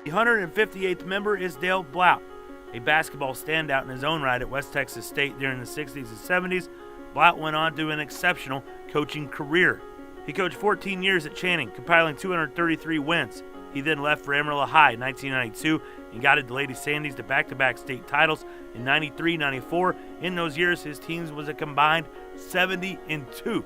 The 158th member is Dale Blount, a basketball standout in his own right at West Texas State during the 60s and 70s. Blount went on to an exceptional coaching career. He coached 14 years at Channing, compiling 233 wins. He then left for Amarillo High in 1992 and guided the Lady Sandies to back-to-back state titles in 93, 94. In those years, his teams was a combined 70-2.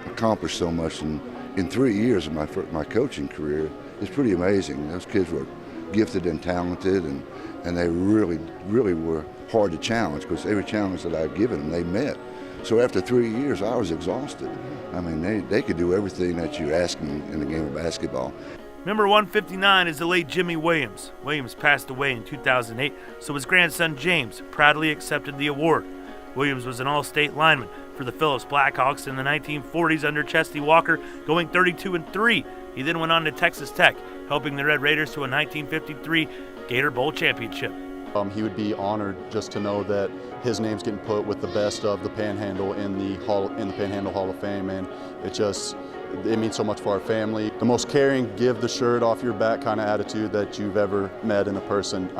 Accomplished so much in 3 years of my coaching career. It's pretty amazing. Those kids were gifted and talented, and they really were hard to challenge, because every challenge that I've given them, they met. So after 3 years, I was exhausted. I mean, they could do everything that you ask them in the game of basketball. Number 159 is the late Jimmy Williams. Williams passed away in 2008, so his grandson James proudly accepted the award. Williams was an all-state lineman for the Phillips Blackhawks in the 1940s under Chesty Walker, going 32-3. He then went on to Texas Tech, helping the Red Raiders to a 1953 Gator Bowl championship. He would be honored just to know that his name's getting put with the best of the Panhandle in the Panhandle Hall of Fame, and it means so much for our family. The most caring, give the shirt off your back kind of attitude that you've ever met in a person.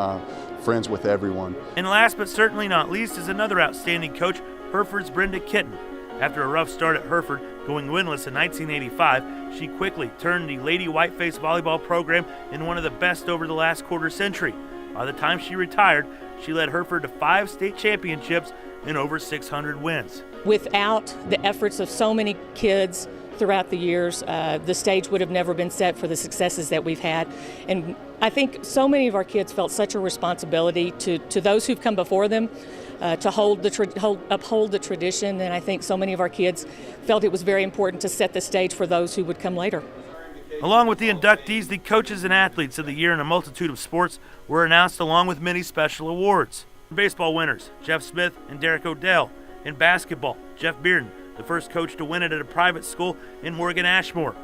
Friends with everyone. And last but certainly not least is another outstanding coach, Hereford's Brenda Kitten. After a rough start at Hereford, going winless in 1985, she quickly turned the Lady Whiteface volleyball program into one of the best over the last quarter century. By the time she retired, she led Hereford to 5 state championships and over 600 wins. Without the efforts of so many kids throughout the years, the stage would have never been set for the successes that we've had. And I think so many of our kids felt such a responsibility to those who've come before them to uphold the tradition. And I think so many of our kids felt it was very important to set the stage for those who would come later. Along with the inductees, the coaches and athletes of the year in a multitude of sports were announced, along with many special awards. Baseball winners, Jeff Smith and Derek Odell. In basketball, Jeff Bearden, the first coach to win it at a private school in Morgan Ashmore.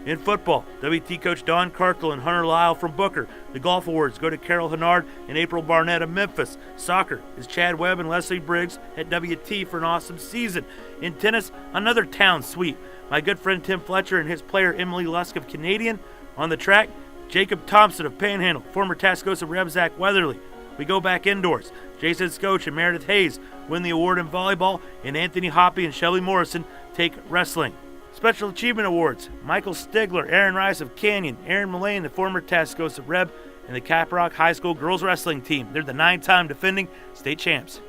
In football, WT coach Don Karkle and Hunter Lyle from Booker. The golf awards go to Carol Hennard and April Barnett of Memphis. Soccer is Chad Webb and Leslie Briggs at WT for an awesome season. In tennis, another town sweep. My good friend Tim Fletcher and his player Emily Lusk of Canadian. On the track, Jacob Thompson of Panhandle, former Tascosa Reb Zach Weatherly. We go back indoors. Jason Scotch and Meredith Hayes win the award in volleyball, and Anthony Hoppy and Shelby Morrison take wrestling. Special Achievement Awards, Michael Stigler, Aaron Rice of Canyon, Aaron Mullane, the former Tascosa Reb, and the Caprock High School girls wrestling team. They're the 9-time defending state champs.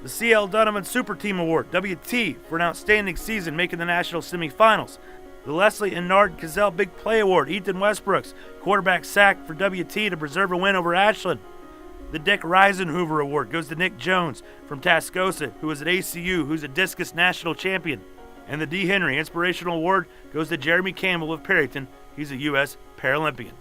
The C.L. Donovan Super Team Award, WT, for an outstanding season making the national semifinals. The Leslie and Nard Cazell Big Play Award, Ethan Westbrooks, quarterback sack for WT to preserve a win over Ashland. The Dick Reisenhoover Award goes to Nick Jones from Tascosa, who is at ACU, who's a discus national champion. And the D. Henry Inspirational Award goes to Jeremy Campbell of Perryton. He's a U.S. Paralympian.